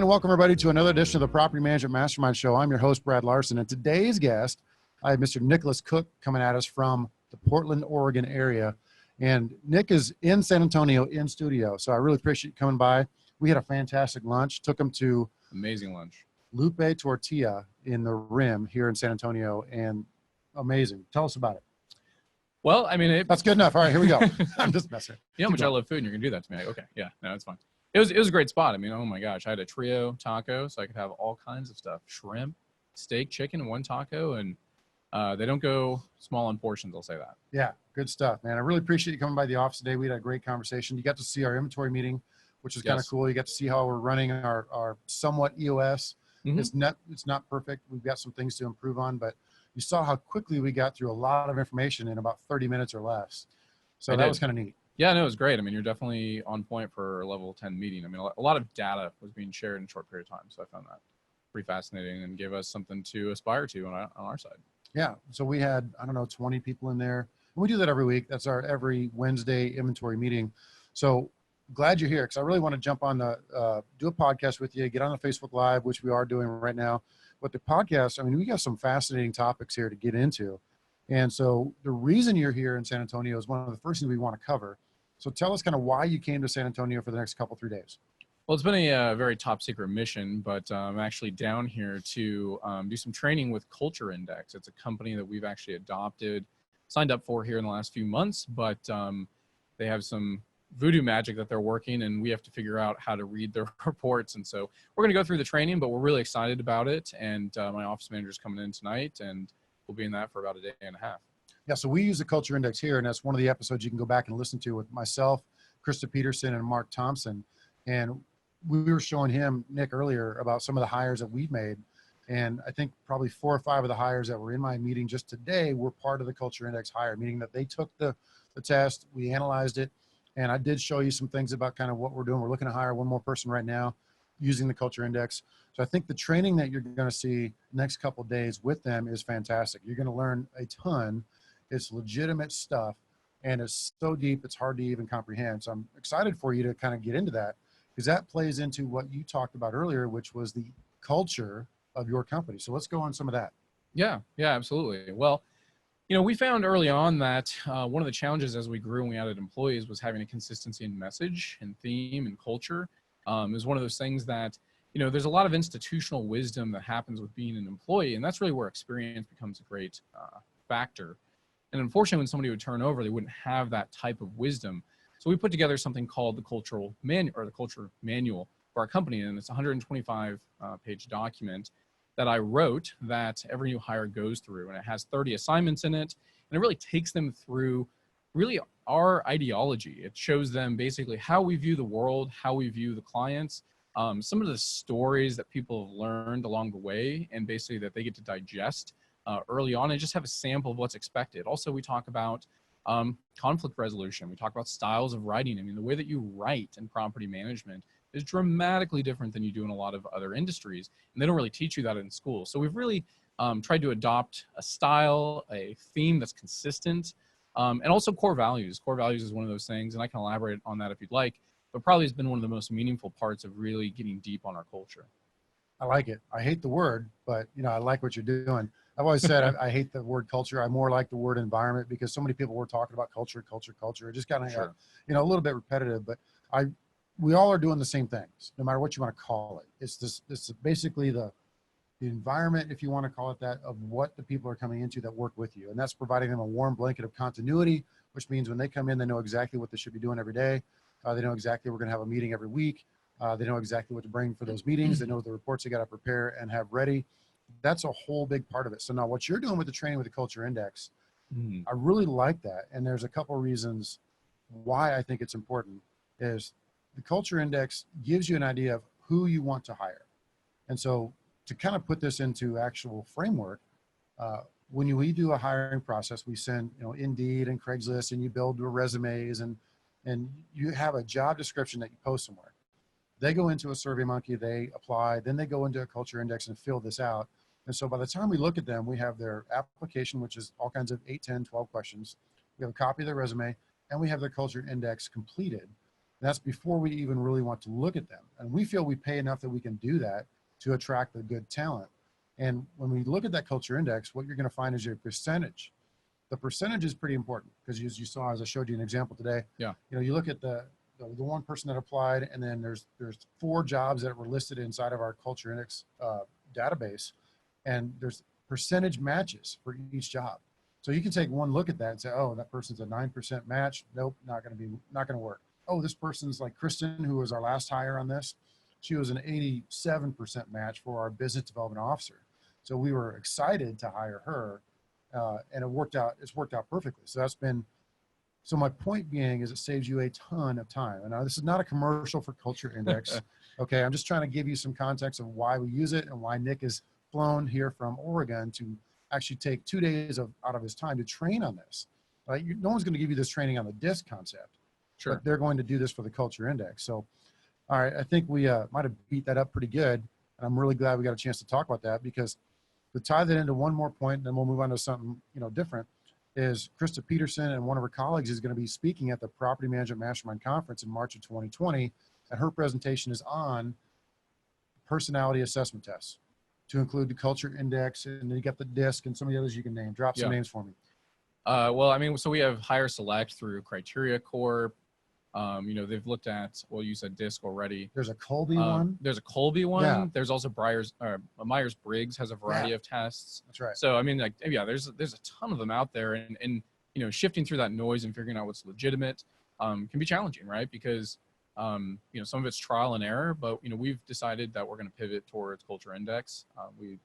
And welcome everybody to another edition of the Property Management Mastermind Show. I'm your host, Brad Larson, and today's guest, I have Mr. Nicholas Cook coming at us from the Portland, Oregon area. And Nick is in San Antonio in studio, so I really appreciate you coming by. We had a fantastic lunch, took him to amazing lunch. Lupe Tortilla in the Rim here in San Antonio, and amazing. Tell us about it. Well, I mean, that's good enough. All right, here we go. I'm just messing. You know how much I love food, and you're gonna do that to me. Like, okay, yeah, no, it's fine. It was a great spot. I mean, oh my gosh, I had a trio taco, so I could have all kinds of stuff: shrimp, steak, chicken in one taco, and they don't go small in portions. I'll say that. Yeah, good stuff, man. I really appreciate you coming by the office today. We had a great conversation. You got to see our inventory meeting, which is kind of cool. You got to see how we're running our somewhat EOS. Mm-hmm. It's not perfect. We've got some things to improve on, but you saw how quickly we got through a lot of information in about 30 minutes or less. So that was kind of neat. Yeah, no, it was great. I mean, you're definitely on point for a level 10 meeting. I mean, a lot of data was being shared in a short period of time. So I found that pretty fascinating and gave us something to aspire to on our side. Yeah. So we had, 20 people in there. And we do that every week. That's our every Wednesday inventory meeting. So glad you're here, because I really want to jump on do a podcast with you, get on the Facebook Live, which we are doing right now. But the podcast, I mean, we got some fascinating topics here to get into. And so the reason you're here in San Antonio is one of the first things we want to cover. So tell us kind of why you came to San Antonio for the next 3 days. Well, it's been a very top secret mission, but I'm actually down here to do some training with Culture Index. It's a company that we've actually signed up for here in the last few months, but they have some voodoo magic that they're working, and we have to figure out how to read their reports. And so we're going to go through the training, but we're really excited about it. And my office manager is coming in tonight, and we'll be in that for about a day and a half. Yeah, so we use the Culture Index here, and that's one of the episodes you can go back and listen to with myself, Krista Peterson, and Mark Thompson. And we were showing him, Nick, earlier about some of the hires that we've made. And I think probably 4 or 5 of the hires that were in my meeting just today were part of the Culture Index hire, meaning that they took the test, we analyzed it, and I did show you some things about kind of what we're doing. We're looking to hire one more person right now using the Culture Index. So I think the training that you're going to see next couple of days with them is fantastic. You're going to learn a ton. It's legitimate stuff, and it's so deep it's hard to even comprehend. So I'm excited for you to kind of get into that, because that plays into what you talked about earlier, which was the culture of your company. So let's go on some of that. Yeah, absolutely. Well, we found early on that one of the challenges as we grew and we added employees was having a consistency in message and theme and culture. It was one of those things that, there's a lot of institutional wisdom that happens with being an employee, and that's really where experience becomes a great factor. And unfortunately, when somebody would turn over, they wouldn't have that type of wisdom. So we put together something called the Culture Manual for our company, and it's a 125 page document that I wrote that every new hire goes through, and it has 30 assignments in it, and it really takes them through really our ideology. It shows them basically how we view the world, how we view the clients, some of the stories that people have learned along the way, and basically that they get to digest early on and just have a sample of what's expected. Also, we talk about conflict resolution. We talk about styles of writing. I mean, the way that you write in property management is dramatically different than you do in a lot of other industries, and they don't really teach you that in school. So we've really tried to adopt a style, a theme that's consistent, and also core values. Core values is one of those things, and I can elaborate on that if you'd like, but probably has been one of the most meaningful parts of really getting deep on our culture. I like it. I hate the word, but I like what you're doing. I've always said I hate the word culture. I more like the word environment, because so many people were talking about culture. It just kind of, sure. A little bit repetitive, but we all are doing the same things, no matter what you want to call it. It's this basically the environment, if you want to call it that, of what the people are coming into that work with you. And that's providing them a warm blanket of continuity, which means when they come in, they know exactly what they should be doing every day. They know exactly we're going to have a meeting every week. They know exactly what to bring for those meetings. They know the reports they got to prepare and have ready. That's a whole big part of it. So now what you're doing with the training with the Culture Index, I really like that. And there's a couple of reasons why I think it's important. Is the Culture Index gives you an idea of who you want to hire. And so to kind of put this into actual framework, when we do a hiring process, we send, Indeed and Craigslist, and you build your resumes, and you have a job description that you post somewhere. They go into a SurveyMonkey, they apply, then they go into a Culture Index and fill this out. And so by the time we look at them, we have their application, which is all kinds of 8, 10, 12 questions. We have a copy of their resume, and we have their Culture Index completed. That's before we even really want to look at them. And we feel we pay enough that we can do that to attract the good talent. And when we look at that culture index, what you're going to find is your percentage. The percentage is pretty important because as you saw, as I showed you an example today, Yeah. You look at the one person that applied, and then there's 4 jobs that were listed inside of our culture index database, and there's percentage matches for each job. So you can take one look at that and say, oh, that person's a 9% match. Nope, not going to work. Oh, this person's like Kristen, who was our last hire on this. She was an 87% match for our business development officer. So we were excited to hire her, and it's worked out perfectly. So my point being is it saves you a ton of time. And now this is not a commercial for Culture Index. Okay, I'm just trying to give you some context of why we use it and why Nick is flown here from Oregon to actually take 2 days out of his time to train on this. Right? No one's going to give you this training on the DISC concept, Sure. but they're going to do this for the Culture Index. So, all right, I think we might have beat that up pretty good. And I'm really glad we got a chance to talk about that, because to tie that into one more point, and then we'll move on to something different, is Krista Peterson and one of her colleagues is going to be speaking at the Property Management Mastermind Conference in March of 2020. And her presentation is on personality assessment tests, to include the Culture Index, and then you got the DISC and some of the others you can name. Drop some names for me. Well, I mean, so we have Hire Select through Criteria Corp. They've looked at, well, you said DISC already. There's a Colby one. There's a Colby one. Yeah. There's also Myers-Briggs has a variety of tests. That's right. So, I mean, there's a ton of them out there, and shifting through that noise and figuring out what's legitimate can be challenging, right? Because, some of it's trial and error, but, we've decided that we're going to pivot towards Culture Index. We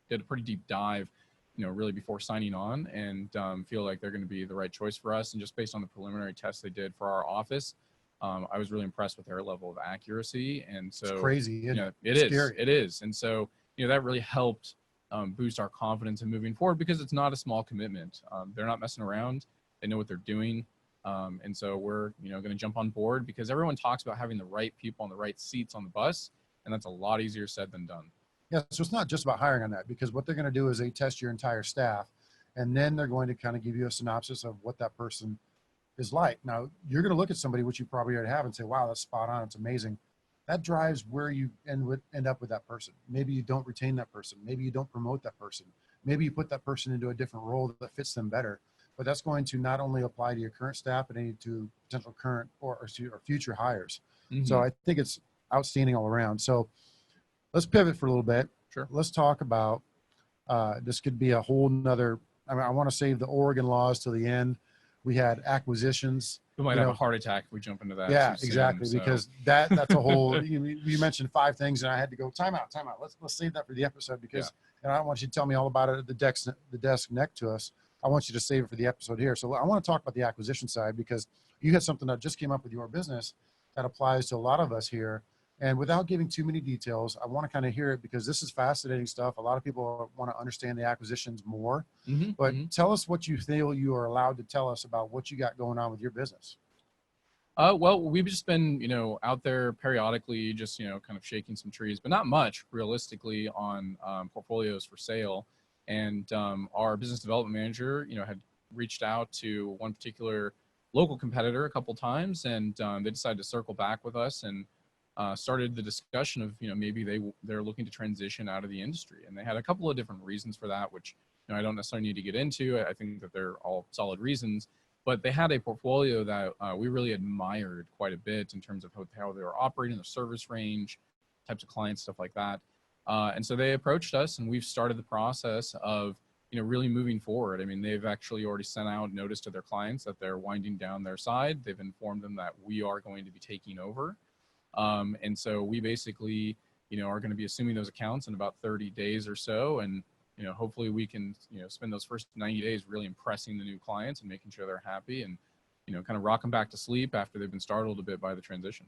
did a pretty deep dive, really before signing on, and feel like they're going to be the right choice for us. And just based on the preliminary tests they did for our office, I was really impressed with their level of accuracy. And so it's crazy. It is. And so, that really helped boost our confidence in moving forward, because it's not a small commitment. They're not messing around. They know what they're doing. And so we're, going to jump on board, because everyone talks about having the right people on the right seats on the bus. And that's a lot easier said than done. Yeah, so it's not just about hiring on that, because what they're going to do is they test your entire staff, and then they're going to kind of give you a synopsis of what that person is like. Now, you're going to look at somebody, which you probably already have, and say, wow, that's spot on. It's amazing. That drives where you end up with that person. Maybe you don't retain that person. Maybe you don't promote that person. Maybe you put that person into a different role that fits them better. But that's going to not only apply to your current staff, but any to potential current or future hires. Mm-hmm. So I think it's outstanding all around. So let's pivot for a little bit. Sure. Let's talk about, this could be a whole nother, I want to save the Oregon laws till the end. We had acquisitions. We might have a heart attack if we jump into that. Yeah, exactly. So. Because that's a whole, you mentioned 5 things, and I had to go time out. Let's save that for the episode, because and I don't want you to tell me all about it at the desk next to us. I want you to save it for the episode here. So I want to talk about the acquisition side, because you had something that just came up with your business that applies to a lot of us here. And without giving too many details, I want to kind of hear it, because this is fascinating stuff. A lot of people want to understand the acquisitions more, but tell us what you feel you are allowed to tell us about what you got going on with your business. Well, we've just been, out there periodically, just, kind of shaking some trees, but not much realistically on portfolios for sale. And our business development manager, had reached out to one particular local competitor a couple times, and they decided to circle back with us and started the discussion of, maybe they're looking to transition out of the industry. And they had a couple of different reasons for that, which, I don't necessarily need to get into. I think that they're all solid reasons, but they had a portfolio that we really admired quite a bit in terms of how they were operating, their service range, types of clients, stuff like that. And so they approached us, and we've started the process of, really moving forward. I mean, they've actually already sent out notice to their clients that they're winding down their side. They've informed them that we are going to be taking over. And so we basically, are going to be assuming those accounts in about 30 days or so. And, hopefully we can, spend those first 90 days really impressing the new clients and making sure they're happy, and, kind of rock them back to sleep after they've been startled a bit by the transition.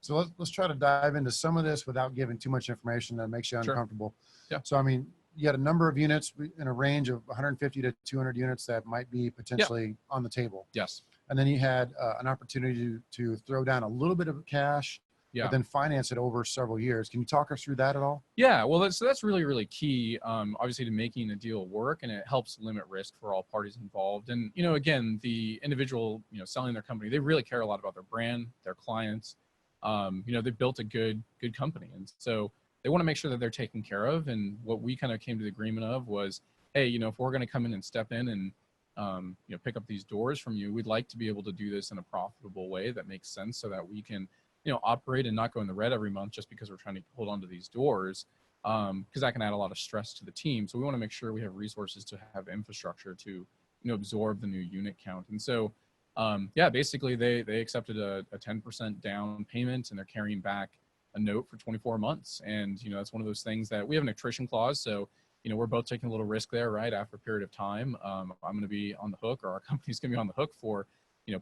So let's try to dive into some of this without giving too much information that makes you uncomfortable. Sure. Yeah. So, I mean, you had a number of units in a range of 150 to 200 units that might be potentially on the table. Yes. And then you had an opportunity to throw down a little bit of cash Yeah. but then finance it over several years. Can you talk us through that at all? Yeah, well, that's really, really key, obviously, to making a deal work, and it helps limit risk for all parties involved. And, again, the individual, selling their company, they really care a lot about their brand, their clients. They've built a good company. And so they want to make sure that they're taken care of. And what we kind of came to the agreement of was, hey, if we're going to come in and step in and, pick up these doors from you, we'd like to be able to do this in a profitable way that makes sense so that we can operate and not go in the red every month just because we're trying to hold on to these doors, because that can add a lot of stress to the team. So we want to make sure we have resources to have infrastructure to, absorb the new unit count. And so, basically they accepted a 10% down payment, and they're carrying back a note for 24 months. And, that's one of those things that we have an attrition clause. So, we're both taking a little risk there, right? After a period of time, I'm going to be on the hook, or our company's going to be on the hook for,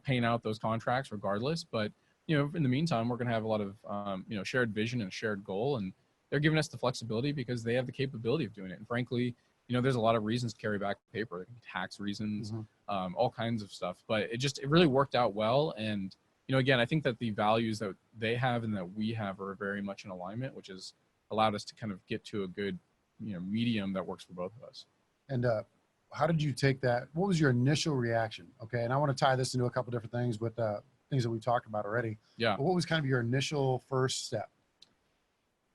paying out those contracts regardless. But in the meantime, we're going to have a lot of, shared vision and shared goal, and they're giving us the flexibility because they have the capability of doing it. And frankly, there's a lot of reasons to carry back paper. There can be tax reasons, all kinds of stuff, but it really worked out well. And, again, I think that the values that they have and that we have are very much in alignment, which has allowed us to kind of get to a good, medium that works for both of us. And how did you take that? What was your initial reaction? Okay. And I want to tie this into a couple different things with things that we talked about already. Yeah. But what was kind of your initial first step?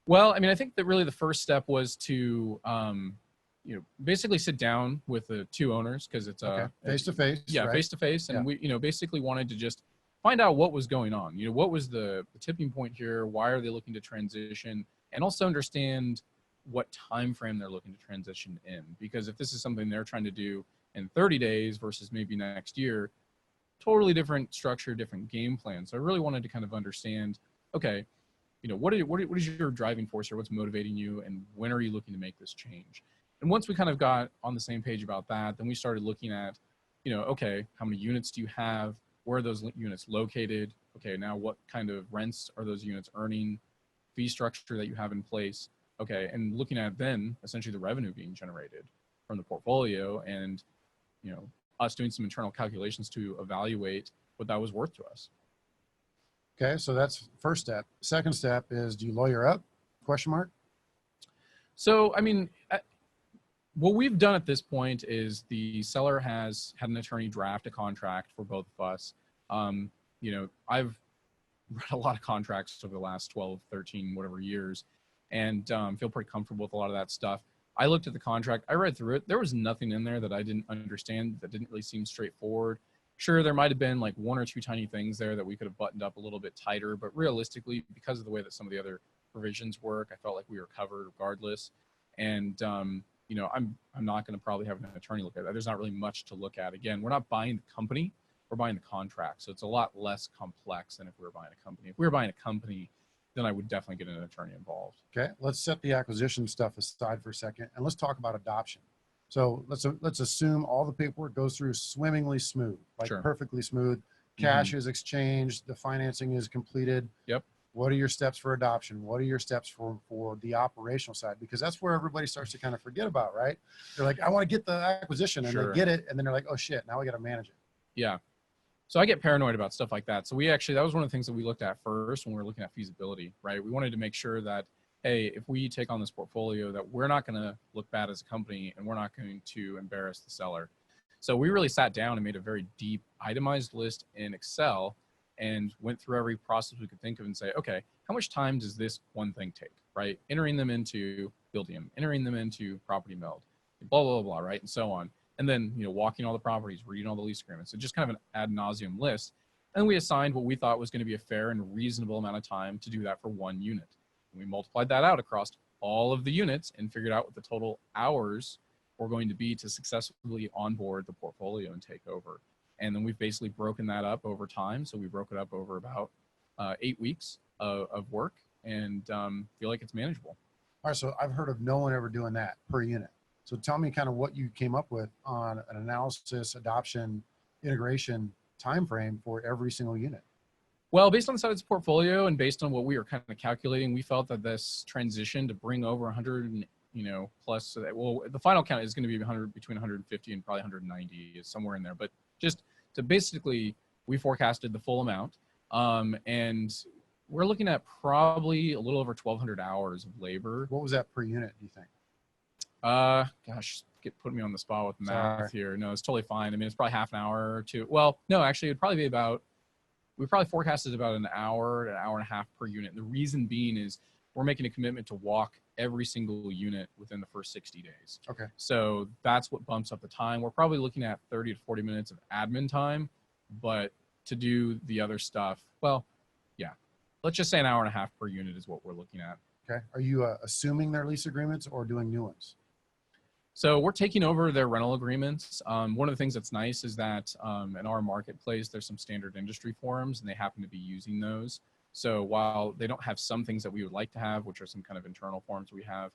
Well, I mean, I think that really the first step was to, basically sit down with the two owners, because it's face to face. Yeah, right? face to face, and we, basically wanted to just find out what was going on. What was the tipping point here? Why are they looking to transition? And also understand what time frame they're looking to transition in. Because if this is something they're trying to do in 30 days versus maybe next year, totally different structure, different game plan. So I really wanted to kind of understand, okay, what is your driving force here? What's motivating you, and when are you looking to make this change? And once we kind of got on the same page about that, then we started looking at, okay, how many units do you have? Where are those units located? Okay, now what kind of rents are those units earning? Fee structure that you have in place. Okay, and looking at then essentially the revenue being generated from the portfolio, and us doing some internal calculations to evaluate what that was worth to us. Okay, so that's first step. Second step is, do you lawyer up? Question mark. So, I mean, what we've done at this point is the seller has had an attorney draft a contract for both of us. I've read a lot of contracts over the last 12, 13, whatever years, and feel pretty comfortable with a lot of that stuff. I looked at the contract, I read through it. There was nothing in there that I didn't understand, that didn't really seem straightforward. Sure, there might have been like one or two tiny things there that we could have buttoned up a little bit tighter, but realistically, because of the way that some of the other provisions work, I felt like we were covered regardless. And I'm not going to probably have an attorney look at that. There's not really much to look at. Again, we're not buying the company, we're buying the contract. So it's a lot less complex than if we were buying a company. If we were buying a company, then I would definitely get an attorney involved. Okay, let's set the acquisition stuff aside for a second, and let's talk about adoption. So let's assume all the paperwork goes through swimmingly smooth, like Sure. perfectly smooth. Cash is exchanged, the financing is completed. Yep. What are your steps for adoption? What are your steps for the operational side? Because that's where everybody starts to kind of forget about, right? They're like, I want to get the acquisition, and Sure. they get it, and then they're like, oh shit, now we got to manage it. Yeah. So I get paranoid about stuff like that. So that was one of the things that we looked at first when we were looking at feasibility, right? We wanted to make sure that, hey, if we take on this portfolio, that we're not going to look bad as a company, and we're not going to embarrass the seller. So we really sat down and made a very deep itemized list in Excel and went through every process we could think of and say, okay, how much time does this one thing take, right? Entering them into Buildium, entering them into Property Meld, blah, blah, blah, right? And so on. And then, walking all the properties, reading all the lease agreements. So just kind of an ad nauseum list. And we assigned what we thought was going to be a fair and reasonable amount of time to do that for one unit. And we multiplied that out across all of the units and figured out what the total hours were going to be to successfully onboard the portfolio and take over. And then we've basically broken that up over time. So we broke it up over about 8 weeks of work, and feel like it's manageable. All right, so I've heard of no one ever doing that per unit. So tell me kind of what you came up with on an analysis, adoption, integration timeframe for every single unit. Well, based on the size of the portfolio and based on what we were kind of calculating, we felt that this transition to bring over 100 and, plus, so that, well, the final count is going to be between 150 and probably 190, is somewhere in there. But just to basically, we forecasted the full amount, and we're looking at probably a little over 1,200 hours of labor. What was that per unit, do you think? Gosh, put me on the spot with math Sorry. here. No, it's totally fine. I mean, it's probably half an hour or two. Well, no, actually, it'd probably be about, we probably forecasted about an hour and a half per unit. And the reason being is we're making a commitment to walk every single unit within the first 60 days. Okay. So that's what bumps up the time. We're probably looking at 30 to 40 minutes of admin time, but to do the other stuff, well, yeah, let's just say an hour and a half per unit is what we're looking at. Okay. Are you assuming their lease agreements or doing new ones? So we're taking over their rental agreements. One of the things that's nice is that in our marketplace, there's some standard industry forums, and they happen to be using those. So while they don't have some things that we would like to have, which are some kind of internal forms we have,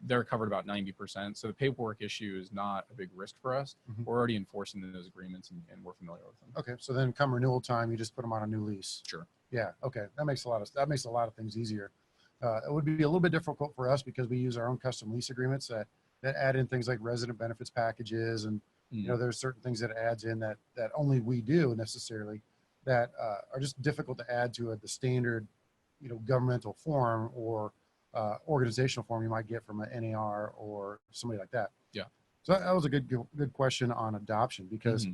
they're covered about 90%. So the paperwork issue is not a big risk for us. Mhm. We're already enforcing those agreements, and we're familiar with them. Okay. So then come renewal time, you just put them on a new lease. Sure. Yeah. Okay. That makes a lot of things easier. It would be a little bit difficult for us because we use our own custom lease agreements that add in things like resident benefits packages. And, you know, there's certain things that it adds in that only we do necessarily that are just difficult to add to the standard, you know, governmental form or organizational form you might get from an NAR or somebody like that. Yeah. So that was a good question on adoption, because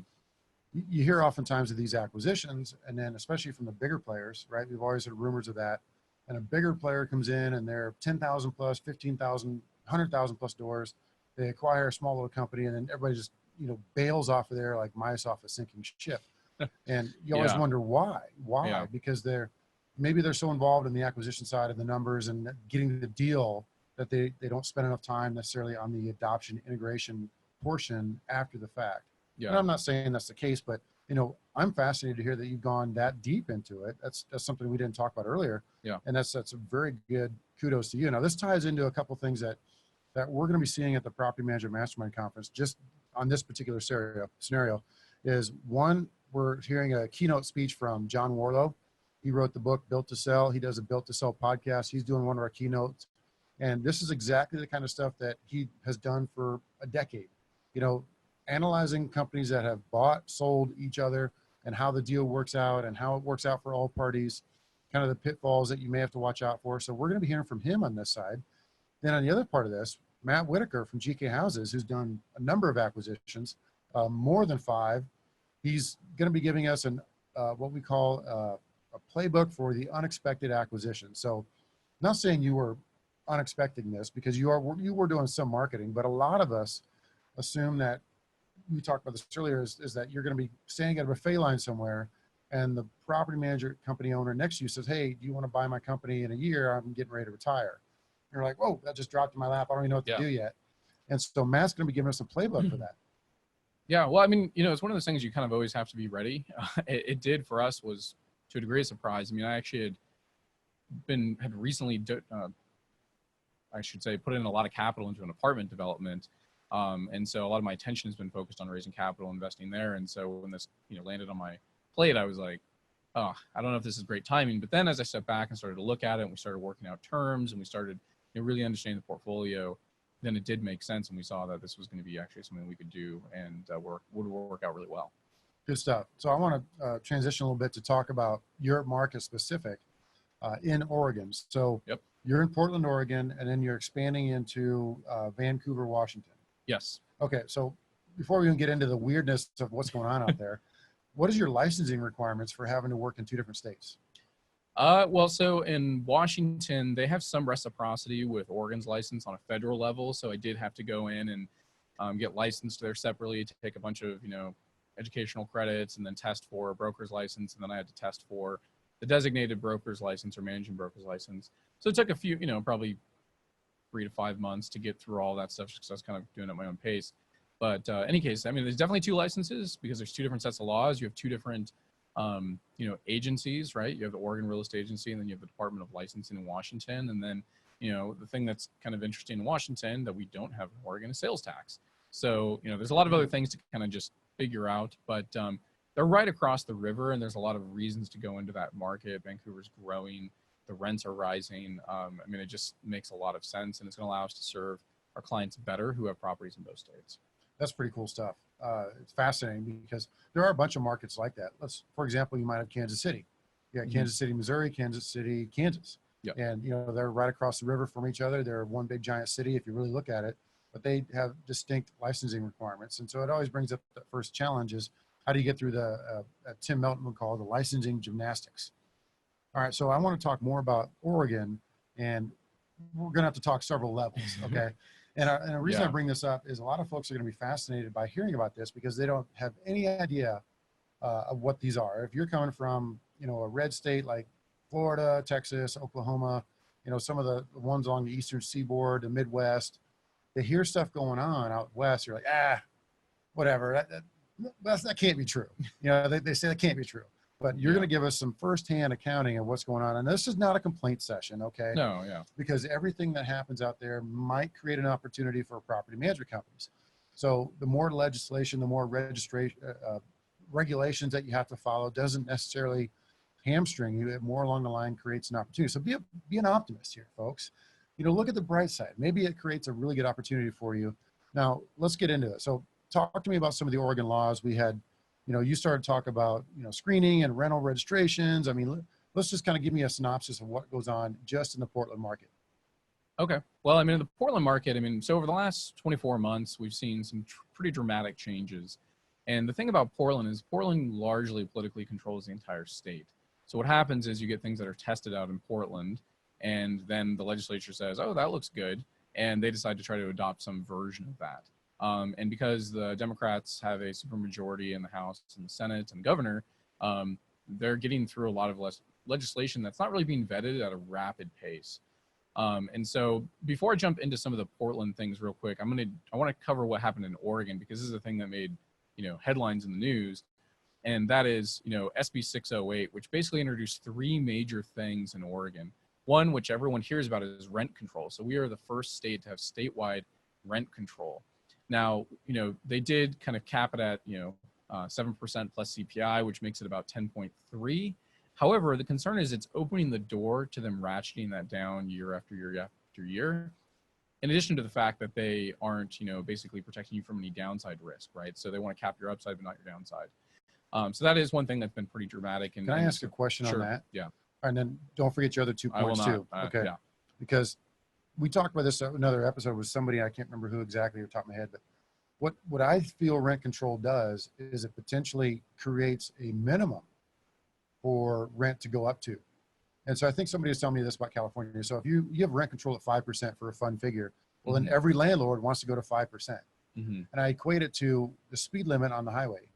you hear oftentimes of these acquisitions, and then especially from the bigger players, right? We've always heard rumors of that. And a bigger player comes in and they're 10,000 plus, 15,000, 100,000 plus doors. They acquire a small little company, and then everybody just, you know, bails off of there like mice off a sinking ship. And you always wonder why. Yeah. Because maybe they're so involved in the acquisition side of the numbers and getting the deal that they don't spend enough time necessarily on the adoption integration portion after the fact. Yeah. And I'm not saying that's the case, but, you know, I'm fascinated to hear that you've gone that deep into it. That's something we didn't talk about earlier. Yeah. And that's a very good kudos to you. Now, this ties into a couple of things that we're going to be seeing at the Property Manager Mastermind Conference, just on this particular scenario is, one, we're hearing a keynote speech from John Warlow. He wrote the book Built to Sell. He does a Built to Sell podcast. He's doing one of our keynotes. And this is exactly the kind of stuff that he has done for a decade. You know, analyzing companies that have bought, sold each other, and how the deal works out and how it works out for all parties, kind of the pitfalls that you may have to watch out for. So we're going to be hearing from him on this side. Then on the other part of this, Matt Whitaker from GK Houses, who's done a number of acquisitions, more than 5. He's going to be giving us what we call a playbook for the unexpected acquisition. So not saying you were unexpecting this, because you were doing some marketing, but a lot of us assume that, we talked about this earlier, is that you're going to be standing at a buffet line somewhere, and the property manager company owner next to you says, "Hey, do you want to buy my company in a year? I'm getting ready to retire." And you're like, "Whoa, that just dropped in my lap. I don't even know what to do yet." And so Matt's going to be giving us a playbook for that. Yeah. Well, I mean, you know, it's one of those things you kind of always have to be ready. It did for us, was to a degree of surprise. I mean, I actually had recently, I should say, put in a lot of capital into an apartment development. And so a lot of my attention has been focused on raising capital, investing there. And so when this, you know, landed on my plate, I was like, oh, I don't know if this is great timing. But then as I stepped back and started to look at it, and we started working out terms, and we started, you know, really understanding the portfolio, then it did make sense. And we saw that this was going to be actually something we could do and would work out really well. Good stuff. So I want to transition a little bit to talk about your market specific in Oregon. So you're in Portland, Oregon, and then you're expanding into Vancouver, Washington. Yes. Okay. So before we even get into the weirdness of what's going on out there, what is your licensing requirements for having to work in 2 different states? Well, so in Washington, they have some reciprocity with Oregon's license on a federal level. So I did have to go in and get licensed there separately to take a bunch of, you know, educational credits, and then test for a broker's license. And then I had to test for the designated broker's license or managing broker's license. So it took a few, you know, probably 3 to 5 months to get through all that stuff, because I was kind of doing it at my own pace. But in any case, I mean, there's definitely 2 licenses, because there's 2 different sets of laws. You have 2 different, you know, agencies, right? You have the Oregon Real Estate Agency, and then you have the Department of Licensing in Washington. And then, you know, the thing that's kind of interesting in Washington that we don't have in Oregon is sales tax. So, you know, there's a lot of other things to kind of just figure out, but they're right across the river, and there's a lot of reasons to go into that market. Vancouver's growing, the rents are rising. I mean, it just makes a lot of sense, and it's going to allow us to serve our clients better who have properties in both states. That's pretty cool stuff. It's fascinating because there are a bunch of markets like that. For example, you might have Kansas City. You got Kansas City, Missouri, Kansas City, Kansas. Yep. And, you know, they're right across the river from each other. They're one big giant city if you really look at it, but they have distinct licensing requirements. And so it always brings up the first challenge is how do you get through the, Tim Melton would call the licensing gymnastics. All right, so I want to talk more about Oregon, and we're going to have to talk several levels, okay? And the reason I bring this up is a lot of folks are going to be fascinated by hearing about this because they don't have any idea of what these are. If you're coming from, you know, a red state like Florida, Texas, Oklahoma, you know, some of the ones along the eastern seaboard, the Midwest, they hear stuff going on out west. You're like, whatever. That can't be true. You know, they say that can't be true. But you're going to give us some firsthand accounting of what's going on. And this is not a complaint session, okay? No, yeah. Because everything that happens out there might create an opportunity for property management companies. So the more legislation, the more registration, regulations that you have to follow doesn't necessarily hamstring you. It more along the line creates an opportunity. So be an optimist here, folks. You know, look at the bright side. Maybe it creates a really good opportunity for you. Now, let's get into it. So talk to me about some of the Oregon laws. We had, you know, you started to talk about, you know, screening and rental registrations. I mean, let's just kind of give me a synopsis of what goes on just in the Portland market. Okay. Well, I mean, in the Portland market, I mean, so over the last 24 months, we've seen some pretty dramatic changes. And the thing about Portland is Portland largely politically controls the entire state. So what happens is you get things that are tested out in Portland, and then the legislature says, oh, that looks good. And they decide to try to adopt some version of that. And because the Democrats have a supermajority in the House and the Senate and the governor, they're getting through a lot of legislation that's not really being vetted at a rapid pace. And so before I jump into some of the Portland things real quick, I want to cover what happened in Oregon, because this is a thing that made, you know, headlines in the news. And that is, you know, SB608, which basically introduced three major things in Oregon. One, which everyone hears about, is rent control. So we are the first state to have statewide rent control. Now, you know, they did kind of cap it at, you know, 7% plus CPI, which makes it about 10.3. However, the concern is it's opening the door to them ratcheting that down year after year after year, in addition to the fact that they aren't, you know, basically protecting you from any downside risk, right? So they want to cap your upside, but not your downside. So that is one thing that's been pretty dramatic. And can I ask a question on that? Yeah. And then don't forget your other 2 points too. Okay. Yeah. Because we talked about this another episode with somebody, I can't remember who exactly off the top of my head, but what I feel rent control does is it potentially creates a minimum for rent to go up to. And so I think somebody was telling me this about California. So if you have rent control at 5% for a fun figure, well, then every landlord wants to go to 5%. And I equate it to the speed limit on the highway.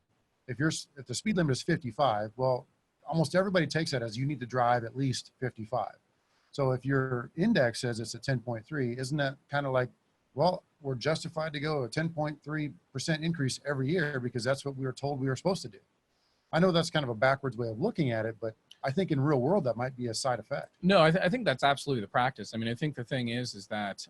If the speed limit is 55, well, almost everybody takes that as you need to drive at least 55. So if your index says it's a 10.3, isn't that kind of like, well, we're justified to go a 10.3% increase every year because that's what we were told we were supposed to do. I know that's kind of a backwards way of looking at it, but I think in real world that might be a side effect. No, I think that's absolutely the practice. I mean, I think the thing is that,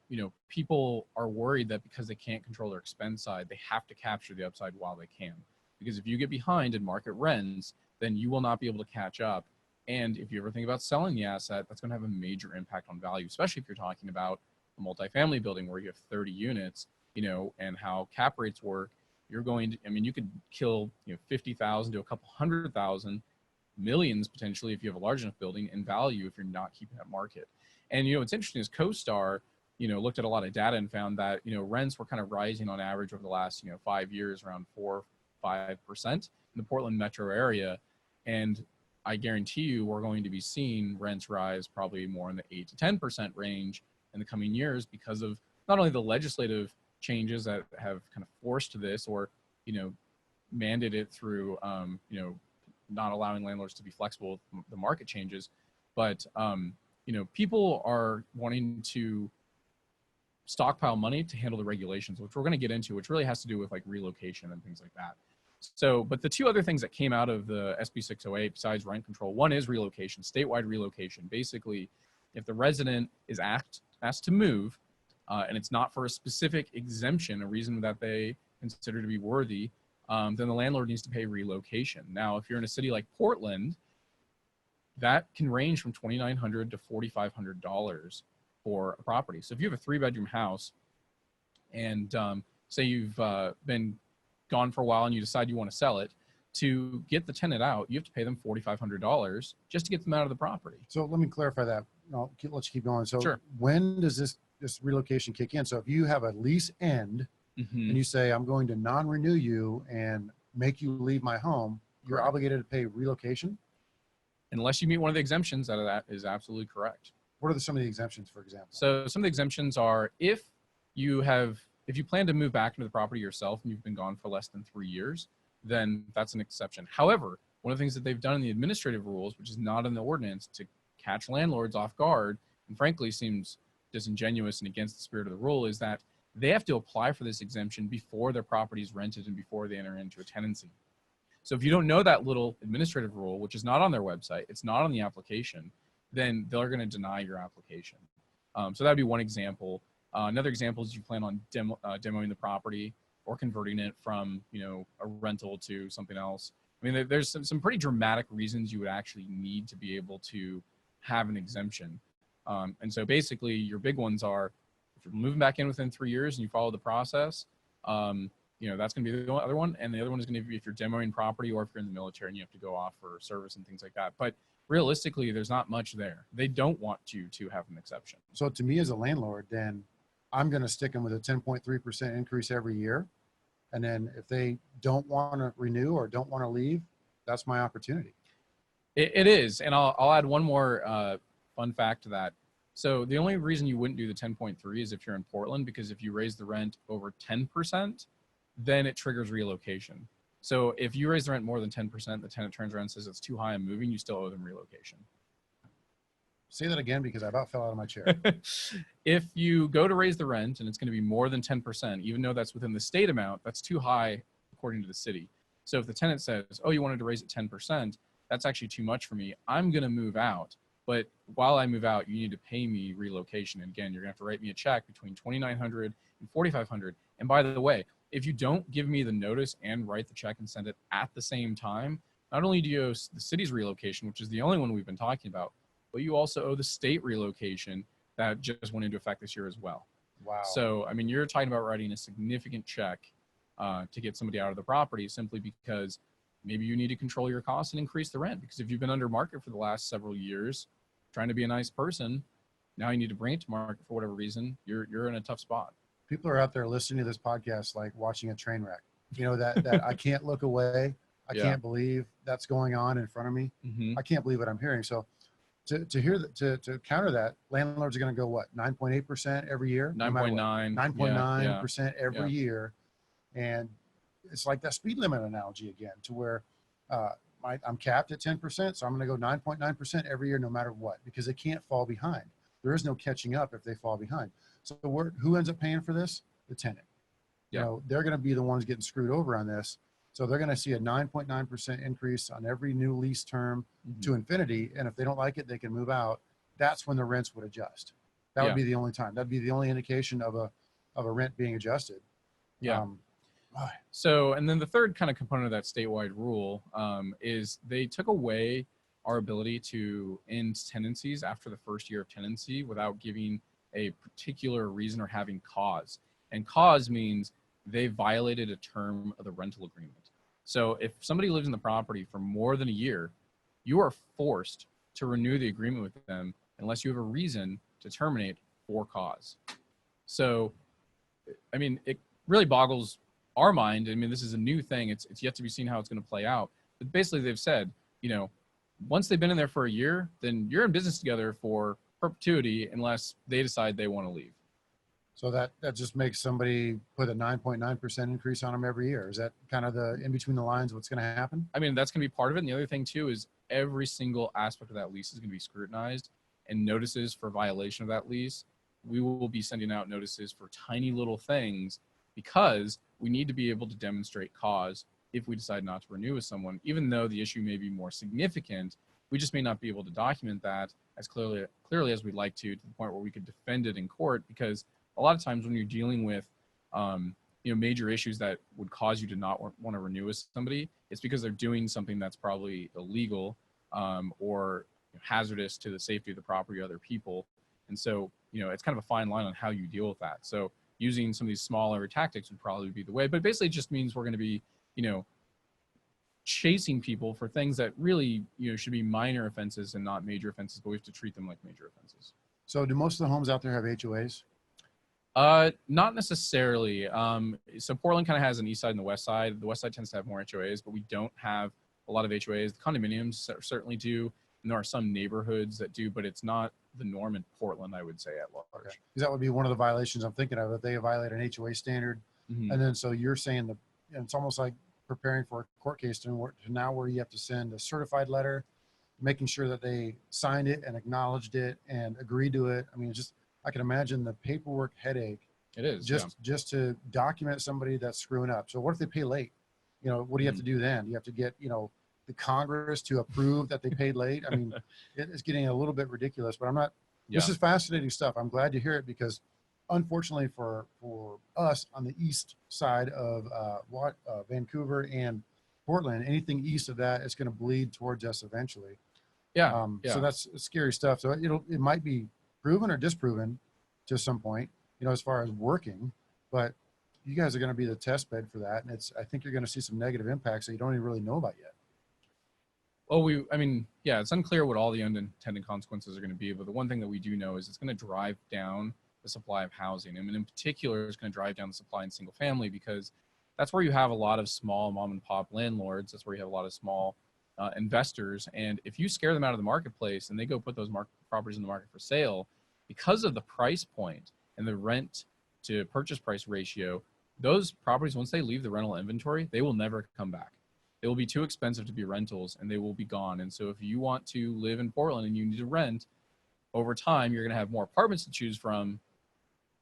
you know, people are worried that because they can't control their expense side, they have to capture the upside while they can. Because if you get behind in market rents, then you will not be able to catch up. And if you ever think about selling the asset, that's going to have a major impact on value, especially if you're talking about a multifamily building where you have 30 units, you know, and how cap rates work. You're going to, I mean, you could kill, you know, 50,000 to a couple 100,000, millions potentially if you have a large enough building in value if you're not keeping that market. And, you know, what's interesting is CoStar, you know, looked at a lot of data and found that, you know, rents were kind of rising on average over the last, you know, 5 years, around 4-5% in the Portland metro area. And I guarantee you we're going to be seeing rents rise probably more in the 8 to 10% range in the coming years because of not only the legislative changes that have kind of forced this or, you know, mandated it through, you know, not allowing landlords to be flexible with the market changes, but, you know, people are wanting to stockpile money to handle the regulations, which we're going to get into, which really has to do with like relocation and things like that. So, but the two other things that came out of the SB 608 besides rent control, one is relocation, statewide relocation. Basically, if the resident is asked to move, and it's not for a specific exemption, a reason that they consider to be worthy, then the landlord needs to pay relocation. Now, if you're in a city like Portland, that can range from $2,900 to $4,500 for a property. So if you have a 3-bedroom house and say you've been gone for a while and you decide you want to sell it, to get the tenant out, you have to pay them $4,500 just to get them out of the property. So let me clarify that. Let's keep going. So Sure. when does this relocation kick in? So if you have a lease end and you say, I'm going to non-renew you and make you leave my home, you're Correct. obligated to pay relocation? Unless you meet one of the exemptions, that is absolutely correct. What are some of the exemptions, for example? So some of the exemptions are if you plan to move back into the property yourself and you've been gone for less than 3 years, then that's an exception. However, one of the things that they've done in the administrative rules, which is not in the ordinance, to catch landlords off guard, and frankly seems disingenuous and against the spirit of the rule, is that they have to apply for this exemption before their property is rented and before they enter into a tenancy. So if you don't know that little administrative rule, which is not on their website, it's not on the application, then they're going to deny your application. So that would be one example. Another example is you plan on demoing the property or converting it from, a rental to something else. I mean, there's some pretty dramatic reasons you would actually need to be able to have an exemption. And so basically your big ones are, if you're moving back in within 3 years and you follow the process, that's going to be the other one. And the other one is going to be if you're demoing property or if you're in the military and you have to go off for service and things like that. But realistically, there's not much there. They don't want you to have an exception. So to me as a landlord, then I'm going to stick them with a 10.3% increase every year. And then if they don't want to renew or don't want to leave, that's my opportunity. It is. And I'll add one more fun fact to that. So the only reason you wouldn't do the 10.3 is if you're in Portland, because if you raise the rent over 10%, then it triggers relocation. So if you raise the rent more than 10%, the tenant turns around and says it's too high, I'm moving, you still owe them relocation. Say that again, because I about fell out of my chair. If you go to raise the rent and it's going to be more than 10%, even though that's within the state amount, that's too high according to the city. So if the tenant says, oh, you wanted to raise it 10%, that's actually too much for me, I'm going to move out. But while I move out, you need to pay me relocation. And again, you're going to have to write me a check between $2,900 and $4,500. And by the way, if you don't give me the notice and write the check and send it at the same time, not only do you owe the city's relocation, which is the only one we've been talking about, but you also owe the state relocation that just went into effect this year as well. Wow. So, I mean, you're talking about writing a significant check to get somebody out of the property simply because maybe you need to control your costs and increase the rent. Because if you've been under market for the last several years, trying to be a nice person, now you need to bring it to market for whatever reason, you're in a tough spot. People are out there listening to this podcast like watching a train wreck. That I can't look away. I can't believe that's going on in front of me. Mm-hmm. I can't believe what I'm hearing. So to counter that, landlords are going to go what, 9.8% every year? 9.9% every year. And it's like that speed limit analogy again, to where I'm capped at 10%. So I'm going to go 9.9% every year, no matter what, because they can't fall behind. There is no catching up if they fall behind. So who ends up paying for this? The tenant. Yeah. They're going to be the ones getting screwed over on this. So they're going to see a 9.9% increase on every new lease term to infinity. And if they don't like it, they can move out. That's when the rents would adjust. That would be the only time. That'd be the only indication of a rent being adjusted. Yeah. So, and then the third kind of component of that statewide rule is they took away our ability to end tenancies after the first year of tenancy without giving a particular reason or having cause. And cause means they violated a term of the rental agreement. So if somebody lives in the property for more than a year, you are forced to renew the agreement with them unless you have a reason to terminate for cause. So, I mean, it really boggles our mind. I mean, this is a new thing. It's yet to be seen how it's going to play out. But basically they've said, once they've been in there for a year, then you're in business together for perpetuity unless they decide they want to leave. So that just makes somebody put a 9.9% increase on them every year. Is that kind of the in between the lines what's going to happen? I mean, that's going to be part of it. And the other thing too is every single aspect of that lease is going to be scrutinized, and notices for violation of that lease. We will be sending out notices for tiny little things because we need to be able to demonstrate cause if we decide not to renew with someone, even though the issue may be more significant. We just may not be able to document that as clearly as we'd like to the point where we could defend it in court, because a lot of times when you're dealing with major issues that would cause you to not want to renew with somebody, it's because they're doing something that's probably illegal or hazardous to the safety of the property or other people. And so, it's kind of a fine line on how you deal with that. So using some of these smaller tactics would probably be the way, but basically it just means we're going to be, chasing people for things that really, should be minor offenses and not major offenses, but we have to treat them like major offenses. So do most of the homes out there have HOAs? Not necessarily. So Portland kind of has an east side and the west side. The west side tends to have more HOAs, but we don't have a lot of HOAs. The condominiums certainly do, and there are some neighborhoods that do, but it's not the norm in Portland, I would say, at large. Okay. Because that would be one of the violations I'm thinking of, if they violate an HOA standard. Mhm. And then so you're saying that it's almost like preparing for a court case to now where you have to send a certified letter, making sure that they signed it and acknowledged it and agreed to it. I mean, it's just, I can imagine the paperwork headache It is just to document somebody that's screwing up. So what if they pay late? What do you have to do then? You have to get, the Congress to approve that they paid late. I mean, it's getting a little bit ridiculous, but this is fascinating stuff. I'm glad to hear it because unfortunately for us on the east side of Vancouver and Portland, anything east of that is going to bleed towards us eventually. Yeah. So that's scary stuff. So it might be proven or disproven to some point, as far as working, but you guys are going to be the test bed for that. And I think you're going to see some negative impacts that you don't even really know about yet. Well, it's unclear what all the unintended consequences are going to be, but the one thing that we do know is it's going to drive down the supply of housing. I mean, in particular, it's going to drive down the supply in single family because that's where you have a lot of small mom and pop landlords. That's where you have a lot of small investors. And if you scare them out of the marketplace and they go put those properties in the market for sale, because of the price point and the rent to purchase price ratio, those properties, once they leave the rental inventory, they will never come back. They will be too expensive to be rentals and they will be gone. And so if you want to live in Portland and you need to rent, over time, you're going to have more apartments to choose from,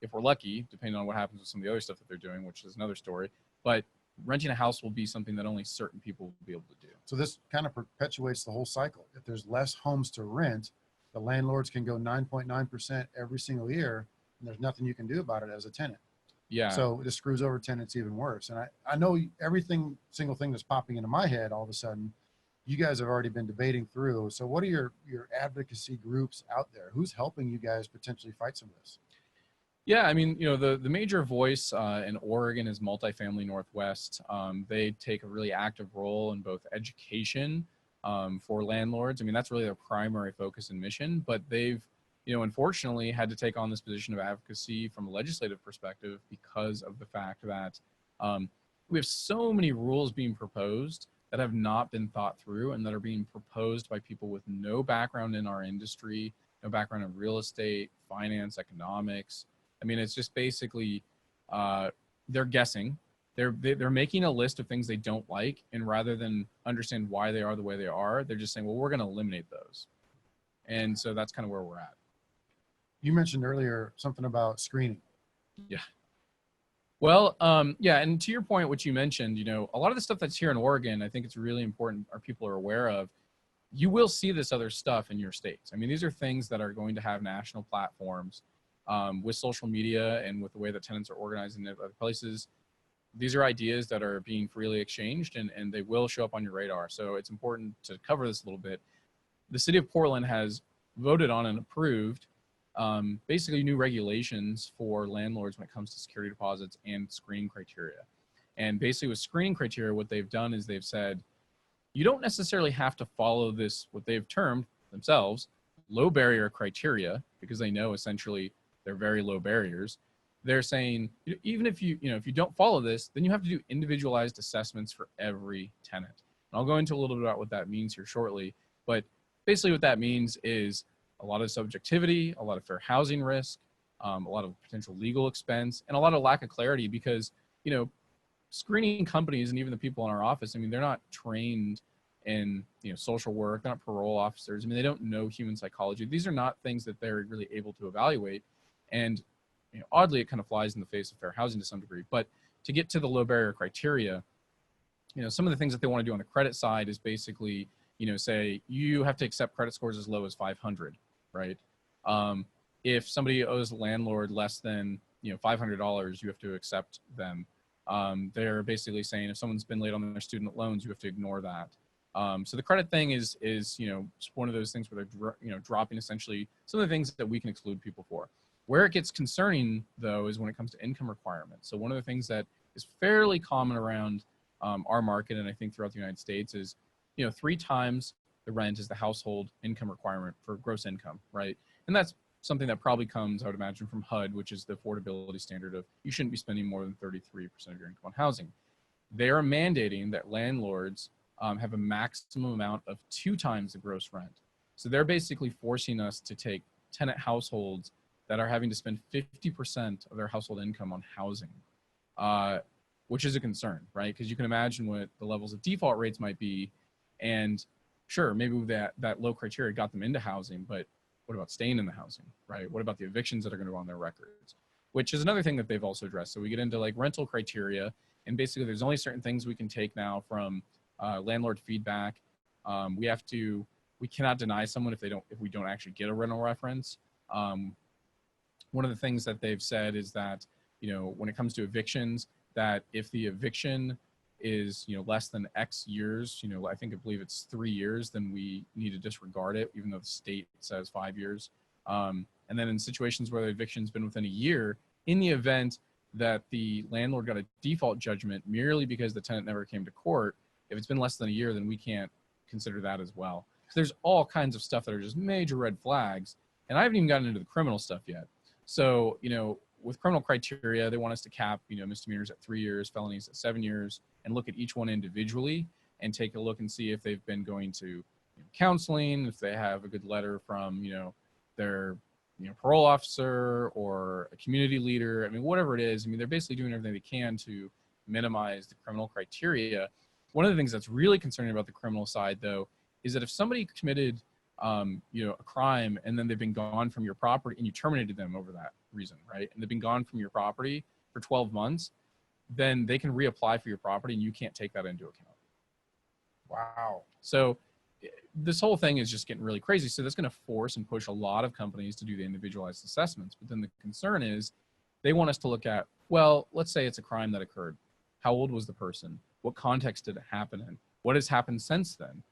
if we're lucky, depending on what happens with some of the other stuff that they're doing, which is another story. But renting a house will be something that only certain people will be able to do. So this kind of perpetuates the whole cycle. If there's less homes to rent, the landlords can go 9.9% every single year, and there's nothing you can do about it as a tenant. Yeah. So this screws over tenants even worse. And I know single thing that's popping into my head all of a sudden, you guys have already been debating through. So what are your advocacy groups out there? Who's helping you guys potentially fight some of this? Yeah, I mean, the major voice in Oregon is Multifamily Northwest. They take a really active role in both education for landlords. I mean, that's really their primary focus and mission, but they've, unfortunately had to take on this position of advocacy from a legislative perspective because of the fact that we have so many rules being proposed that have not been thought through and that are being proposed by people with no background in our industry, no background in real estate, finance, economics. I mean, it's just basically they're guessing. They're making a list of things they don't like, and rather than understand why they are the way they are, they're just saying, well, we're going to eliminate those. And so that's kind of where we're at. You mentioned earlier something about screening. Yeah. Well, yeah, and to your point, what you mentioned, a lot of the stuff that's here in Oregon, I think it's really important our people are aware of. You will see this other stuff in your states. I mean, these are things that are going to have national platforms with social media and with the way that tenants are organized in other places. These are ideas that are being freely exchanged and they will show up on your radar. So it's important to cover this a little bit. The city of Portland has voted on and approved basically new regulations for landlords when it comes to security deposits and screening criteria. And basically with screening criteria, what they've done is they've said, you don't necessarily have to follow this, what they've termed themselves, low barrier criteria, because they know essentially they're very low barriers. They're saying, even if you don't follow this, then you have to do individualized assessments for every tenant. And I'll go into a little bit about what that means here shortly, but basically what that means is a lot of subjectivity, a lot of fair housing risk, a lot of potential legal expense, and a lot of lack of clarity because, screening companies and even the people in our office, I mean, they're not trained in, social work, they're not parole officers. I mean, they don't know human psychology. These are not things that they're really able to evaluate. And, oddly, it kind of flies in the face of fair housing to some degree. But to get to the low barrier criteria, some of the things that they want to do on the credit side is basically, say you have to accept credit scores as low as 500, right? If somebody owes the landlord less than, $500, you have to accept them. They're basically saying if someone's been late on their student loans, you have to ignore that. So the credit thing is one of those things where they're dropping essentially some of the things that we can exclude people for. Where it gets concerning, though, is when it comes to income requirements. So one of the things that is fairly common around our market, and I think throughout the United States, is 3 times the rent is the household income requirement for gross income, right? And that's something that probably comes, I would imagine, from HUD, which is the affordability standard of you shouldn't be spending more than 33% of your income on housing. They are mandating that landlords have a maximum amount of 2 times the gross rent. So they're basically forcing us to take tenant households that are having to spend 50% of their household income on housing, which is a concern, right? Because you can imagine what the levels of default rates might be. And sure, maybe that low criteria got them into housing, but what about staying in the housing, right? What about the evictions that are going to go on their records? Which is another thing that they've also addressed. So we get into like rental criteria, and basically there's only certain things we can take now from landlord feedback. We cannot deny someone if we don't actually get a rental reference. One of the things that they've said is that, when it comes to evictions, that if the eviction is, less than X years, I believe it's 3 years, then we need to disregard it, even though the state says 5 years. And then in situations where the eviction's been within a year, in the event that the landlord got a default judgment merely because the tenant never came to court, if it's been less than a year, then we can't consider that as well. So there's all kinds of stuff that are just major red flags. And I haven't even gotten into the criminal stuff yet. So, with criminal criteria, they want us to cap, misdemeanors at 3 years, felonies at 7 years, and look at each one individually and take a look and see if they've been going to counseling, if they have a good letter from, their, parole officer or a community leader. I mean, whatever it is, they're basically doing everything they can to minimize the criminal criteria. One of the things that's really concerning about the criminal side, though, is that if somebody committed a crime and then they've been gone from your property and you terminated them over that reason, right? And they've been gone from your property for 12 months, then they can reapply for your property and you can't take that into account. Wow. So this whole thing is just getting really crazy. So that's going to force and push a lot of companies to do the individualized assessments. But then the concern is they want us to look at, well, let's say it's a crime that occurred. How old was the person? What context did it happen in? What has happened since then?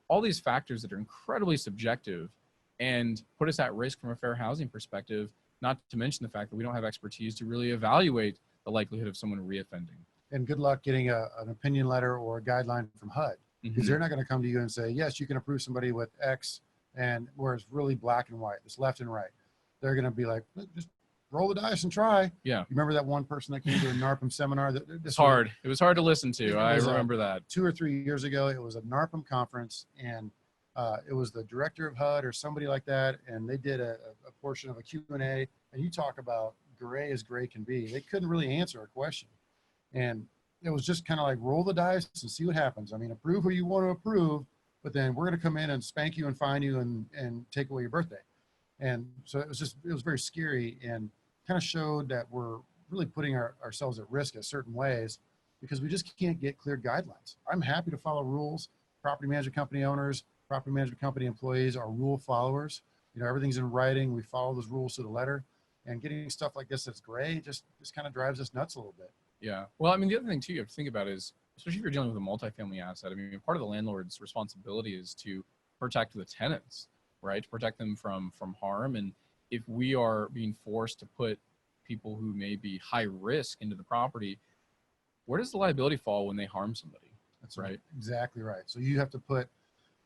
All these factors that are incredibly subjective and put us at risk from a fair housing perspective, not to mention the fact that we don't have expertise to really evaluate the likelihood of someone reoffending. And good luck getting an opinion letter or a guideline from HUD, because they're not going to come to you and say, yes, you can approve somebody with X, and where it's really black and white, it's left and right. They're going to be like, just roll the dice and try. Yeah. You remember that one person that came to a NARPM seminar? It's hard. It was hard to listen to. I remember that. 2 or 3 years ago, it was a NARPM conference, and it was the director of HUD or somebody like that, and they did a portion of a Q&A, and you talk about gray as gray can be. They couldn't really answer a question. And it was just kind of like roll the dice and see what happens. Approve who you want to approve, but then we're going to come in and spank you and fine you and take away your birthday. And so it was very scary, and kind of showed that we're really putting ourselves at risk in certain ways because we just can't get clear guidelines. I'm happy to follow rules. Property management company owners, property management company employees are rule followers. Everything's in writing. We follow those rules to the letter, and getting stuff like this that's gray just kind of drives us nuts a little bit. Yeah. Well, the other thing too you have to think about is, especially if you're dealing with a multifamily asset, part of the landlord's responsibility is to protect the tenants, right? To protect them from harm. And if we are being forced to put people who may be high risk into the property, where does the liability fall when they harm somebody? That's right. Exactly right. So you have to put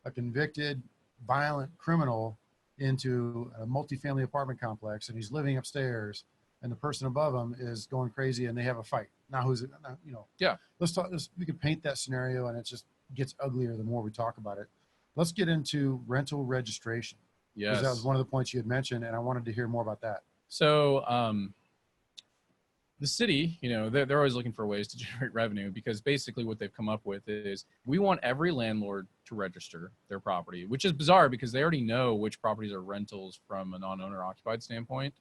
a convicted, violent criminal into a multifamily apartment complex, and he's living upstairs, and the person above him is going crazy, and they have a fight. Now, who's it? Yeah. Let's talk. We could paint that scenario, and it just gets uglier the more we talk about it. Let's get into rental registration. Yes. Because that was one of the points you had mentioned, and I wanted to hear more about that. So the city, they're always looking for ways to generate revenue, because basically what they've come up with is we want every landlord to register their property, which is bizarre because they already know which properties are rentals from a non-owner occupied standpoint.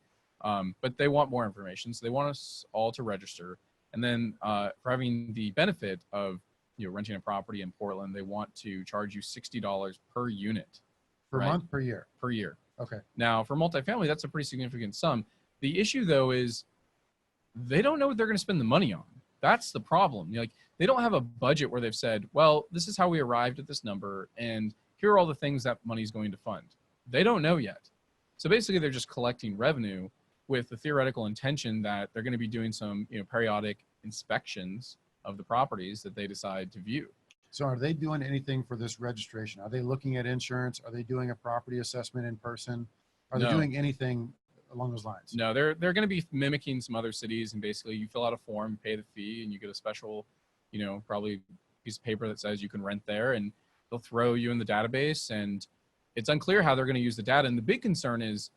But they want more information. So they want us all to register. And then for having the benefit of renting a property in Portland, they want to charge you $60 per unit. Per month, per year? Per year. Okay. Now, for multifamily, that's a pretty significant sum. The issue, though, is they don't know what they're going to spend the money on. That's the problem. They don't have a budget where they've said, well, this is how we arrived at this number, and here are all the things that money is going to fund. They don't know yet. So basically, they're just collecting revenue with the theoretical intention that they're going to be doing some periodic inspections of the properties that they decide to view. So are they doing anything for this registration? Are they looking at insurance? Are they doing a property assessment in person? Are they No. doing anything along those lines? No, they're going to be mimicking some other cities, and basically you fill out a form, pay the fee, and you get a special, probably piece of paper that says you can rent there, and they'll throw you in the database. And it's unclear how they're going to use the data. And the big concern is,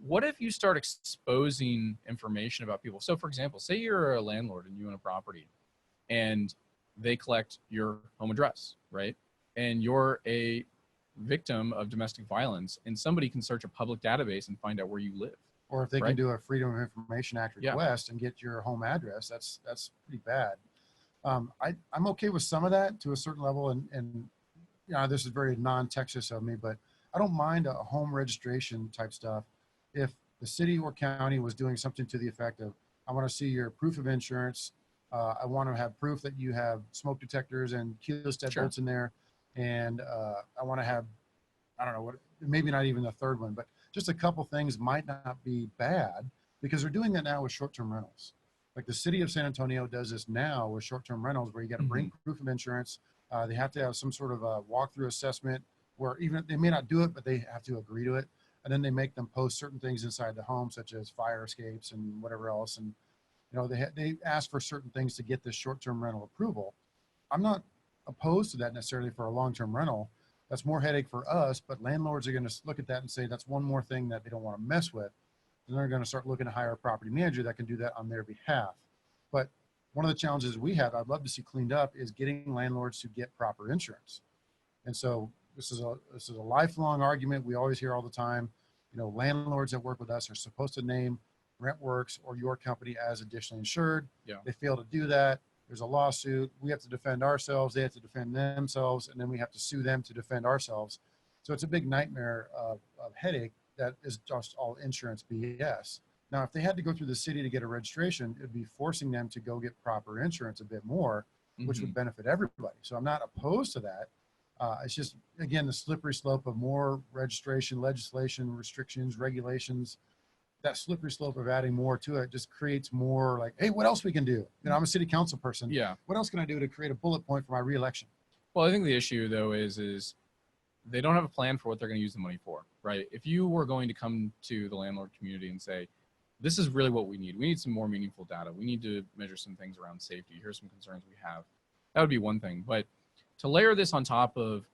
what if you start exposing information about people? So for example, say you're a landlord and you own a property and they collect your home address, right? And you're a victim of domestic violence, and somebody can search a public database and find out where you live. Or if they right? can do a Freedom of Information Act request and get your home address, that's pretty bad. I'm okay with some of that to a certain level, and this is very non-Texas of me, but I don't mind a home registration type stuff if the city or county was doing something to the effect of, I want to see your proof of insurance. I want to have proof that you have smoke detectors and keyless deadbolts in there. And I want to have, I don't know what, maybe not even the third one, but just a couple things might not be bad, because they're doing that now with short-term rentals. Like the city of San Antonio does this now with short-term rentals, where you got to bring proof of insurance. They have to have some sort of a walkthrough assessment, where even if they may not do it, but they have to agree to it. And then they make them post certain things inside the home, such as fire escapes and whatever else. And they ask for certain things to get this short-term rental approval. I'm not opposed to that necessarily for a long-term rental. That's more headache for us, but landlords are going to look at that and say that's one more thing that they don't want to mess with. And they're going to start looking to hire a property manager that can do that on their behalf. But one of the challenges we have, I'd love to see cleaned up, is getting landlords to get proper insurance. And so this is a lifelong argument we always hear all the time. Landlords that work with us are supposed to name RentWorks or your company as additionally insured. Yeah. They fail to do that. There's a lawsuit. We have to defend ourselves. They have to defend themselves, and then we have to sue them to defend ourselves. So it's a big nightmare of headache that is just all insurance BS. Now, if they had to go through the city to get a registration, it'd be forcing them to go get proper insurance a bit more, which would benefit everybody. So I'm not opposed to that. It's just, again, the slippery slope of more registration, legislation, restrictions, regulations. That slippery slope of adding more to it just creates more like, hey, what else we can do? I'm a city council person. Yeah. What else can I do to create a bullet point for my reelection? Well, I think the issue though is they don't have a plan for what they're going to use the money for, right? If you were going to come to the landlord community and say, this is really what we need some more meaningful data. We need to measure some things around safety. Here's some concerns we have. That would be one thing. But to layer this on top of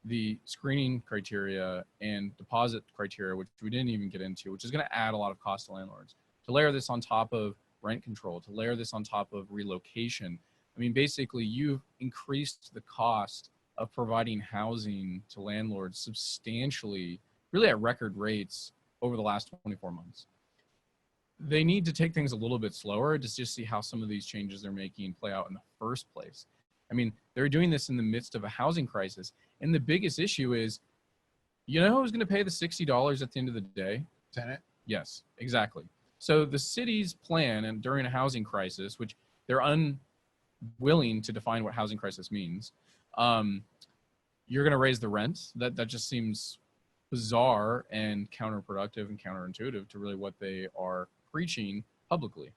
the screening criteria and deposit criteria, which we didn't even get into, which is going to add a lot of cost to landlords, to layer this on top of rent control, to layer this on top of relocation. I mean, basically you've increased the cost of providing housing to landlords substantially, really at record rates over the last 24 months. They need to take things a little bit slower to just see how some of these changes they're making play out in the first place. I mean, they're doing this in the midst of a housing crisis. And the biggest issue is, who's going to pay the $60 at the end of the day? Tenant. Yes, exactly. So the city's plan, and during a housing crisis, which they're unwilling to define what housing crisis means, you're going to raise the rent. That just seems bizarre and counterproductive and counterintuitive to really what they are preaching publicly.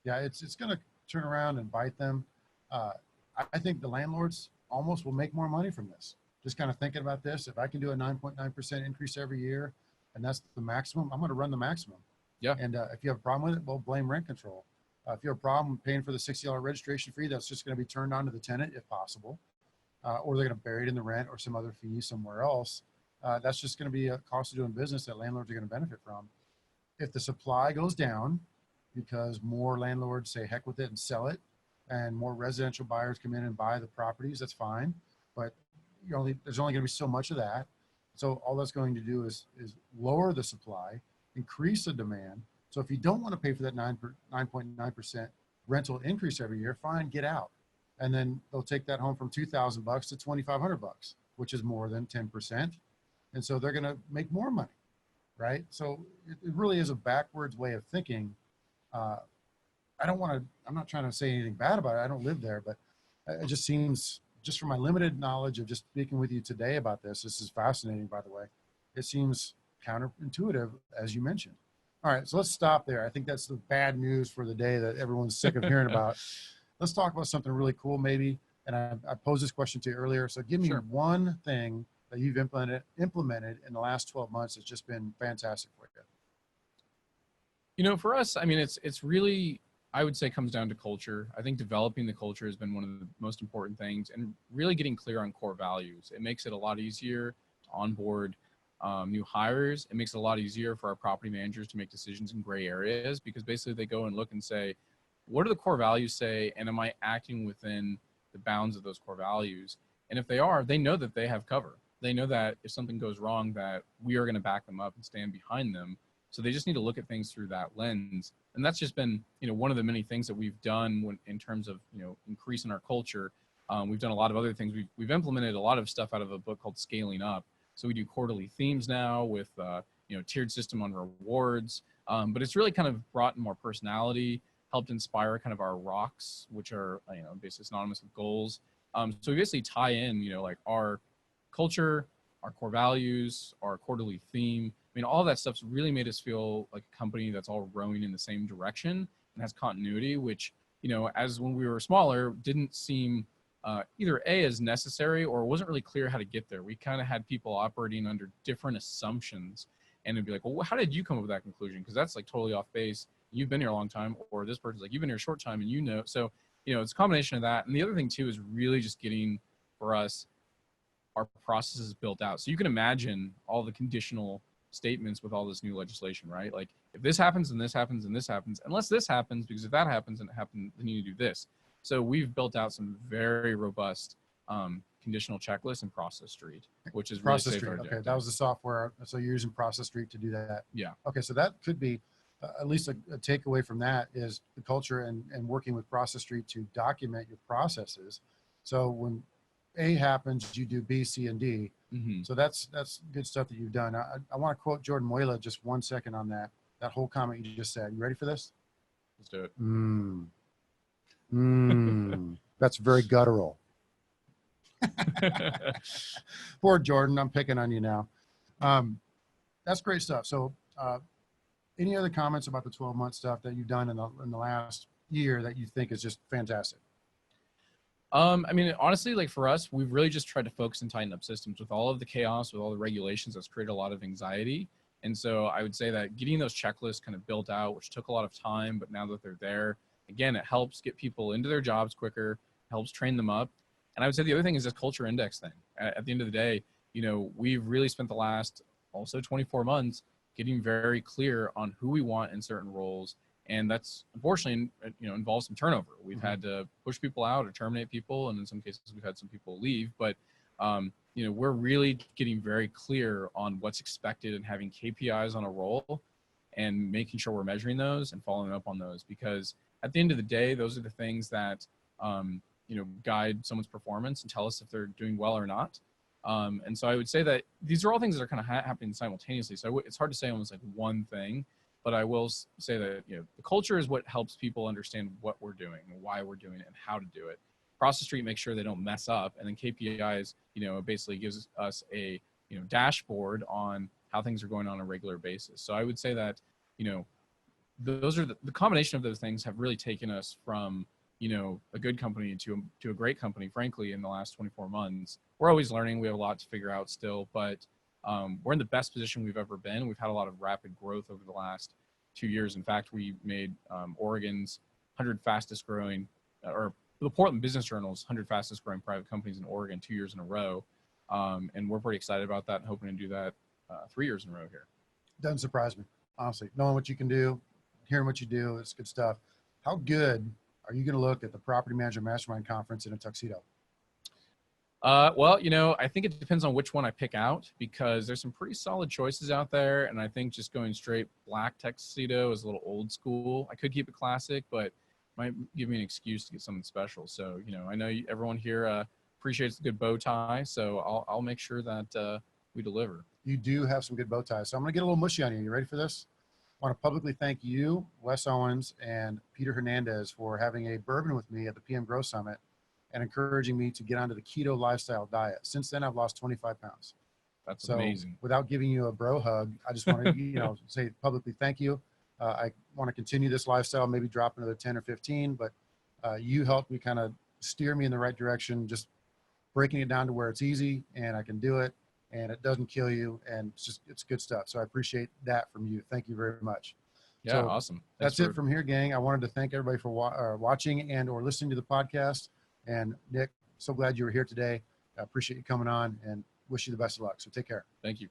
Yeah, it's going to turn around and bite them. I think the landlords almost will make more money from this. Just kind of thinking about this, if I can do a 9.9% increase every year, and that's the maximum, I'm going to run the maximum. Yeah. And if you have a problem with it, well, blame rent control. If you have a problem paying for the $60 registration fee, that's just going to be turned on to the tenant if possible, or they're going to bury it in the rent or some other fee somewhere else. That's just going to be a cost of doing business that landlords are going to benefit from. If the supply goes down because more landlords say heck with it and sell it, and more residential buyers come in and buy the properties, that's fine. But there's only going to be so much of that. So all that's going to do is lower the supply, increase the demand. So if you don't want to pay for that 9.9% rental increase every year, fine, get out. And then they'll take that home from $2,000 to $2,500, which is more than 10%. And so they're going to make more money, right? So it really is a backwards way of thinking. I'm not trying to say anything bad about it. I don't live there, but it just seems, just from my limited knowledge of just speaking with you today about this is fascinating, by the way. It seems counterintuitive, as you mentioned. All right, so let's stop there. I think that's the bad news for the day that everyone's sick of hearing about. let's talk about something really cool maybe. And I posed this question to you earlier. So give me Sure. one thing that you've implemented in the last 12 months that's just been fantastic for you. You know, for us, I mean, it's really, I would say, comes down to culture. I think developing the culture has been one of the most important things, and really getting clear on core values. It makes it a lot easier to onboard new hires. It makes it a lot easier for our property managers to make decisions in gray areas, because basically they go and look and say, what do the core values say, and am I acting within the bounds of those core values? And if they are, they know that they have cover. They know that if something goes wrong, that we are going to back them up and stand behind them. So they just need to look at things through that lens. And that's just been, you know, one of the many things that we've done in terms of, you know, increasing our culture. We've done a lot of other things. We've implemented a lot of stuff out of a book called Scaling Up. So we do quarterly themes now with, you know, tiered system on rewards. But it's really kind of brought in more personality, helped inspire kind of our rocks, which are, you know, basically synonymous with goals. So we basically tie in, you know, like our culture, our core values, our quarterly theme. I mean, all that stuff's really made us feel like a company that's all rowing in the same direction and has continuity, which, you know, as when we were smaller, didn't seem either A, as necessary, or wasn't really clear how to get there. We kind of had people operating under different assumptions, and it'd be like, well, how did you come up with that conclusion? Because that's like totally off base. You've been here a long time, or this person's like, you've been here a short time, and you know. So, you know, it's a combination of that. And the other thing too is really just getting, for us, our processes built out. So you can imagine all the conditional statements with all this new legislation, right? Like, if this happens and this happens and this happens, unless this happens, because if that happens and it happens, then you need to do this. So we've built out some very robust conditional checklists and Process Street, which is really Process saved our Street. day. Okay, that was the software. So you're using Process Street to do that. Yeah. Okay, so that could be at least a takeaway from that is the culture and working with Process Street to document your processes. So when A happens, you do B, C, and D. Mm-hmm. So that's good stuff that you've done. I want to quote Jordan Moyla just 1 second on that whole comment you just said. You ready for this? Let's do it. That's very guttural. Poor Jordan, I'm picking on you now. That's great stuff. So any other comments about the 12-month stuff that you've done in the last year that you think is just fantastic? I mean, honestly, like for us, we've really just tried to focus and tighten up systems with all of the chaos, with all the regulations. That's created a lot of anxiety. And so I would say that getting those checklists kind of built out, which took a lot of time, but now that they're there, again, it helps get people into their jobs quicker, helps train them up. And I would say the other thing is this culture index thing. At the end of the day, you know, we've really spent the last also 24 months getting very clear on who we want in certain roles. And that's unfortunately, you know, involves some turnover. We've had to push people out or terminate people. And in some cases, we've had some people leave. But, you know, we're really getting very clear on what's expected and having KPIs on a role and making sure we're measuring those and following up on those. Because at the end of the day, those are the things that, you know, guide someone's performance and tell us if they're doing well or not. And so I would say that these are all things that are kind of happening simultaneously. So it's hard to say almost like one thing. But I will say that, you know, the culture is what helps people understand what we're doing and why we're doing it and how to do it. Process Street makes sure they don't mess up. And then KPIs, you know, basically gives us a, you know, dashboard on how things are going on a regular basis. So I would say that, you know, those are the combination of those things have really taken us from, you know, a good company to a great company, frankly, in the last 24 months. We're always learning. We have a lot to figure out still, but we're in the best position we've ever been. We've had a lot of rapid growth over the last 2 years. In fact, we made Oregon's 100 fastest growing, or the Portland Business Journal's 100 fastest growing private companies in Oregon 2 years in a row. And we're pretty excited about that and hoping to do that 3 years in a row here. Doesn't surprise me, honestly. Knowing what you can do, hearing what you do, it's good stuff. How good are you going to look at the Property Manager Mastermind Conference in a tuxedo? Well, you know, I think it depends on which one I pick out, because there's some pretty solid choices out there. And I think just going straight black tuxedo is a little old school. I could keep it classic, but might give me an excuse to get something special. So, you know, I know everyone here appreciates a good bow tie. So I'll make sure that we deliver. You do have some good bow ties. So I'm going to get a little mushy on you. You ready for this? I want to publicly thank you, Wes Owens, and Peter Hernandez for having a bourbon with me at the PM Grow Summit and encouraging me to get onto the keto lifestyle diet. Since then, I've lost 25 pounds. That's amazing. Without giving you a bro hug, I just want to, you know, say publicly thank you. I want to continue this lifestyle, maybe drop another 10 or 15, but You helped me kind of steer me in the right direction, just breaking it down to where it's easy and I can do it and it doesn't kill you. And it's good stuff. So I appreciate that from you. Thank you very much. Yeah, So awesome. that's it from here, gang. I wanted to thank everybody for watching and or listening to the podcast. And Nick, so glad you were here today. I appreciate you coming on and wish you the best of luck. So take care. Thank you.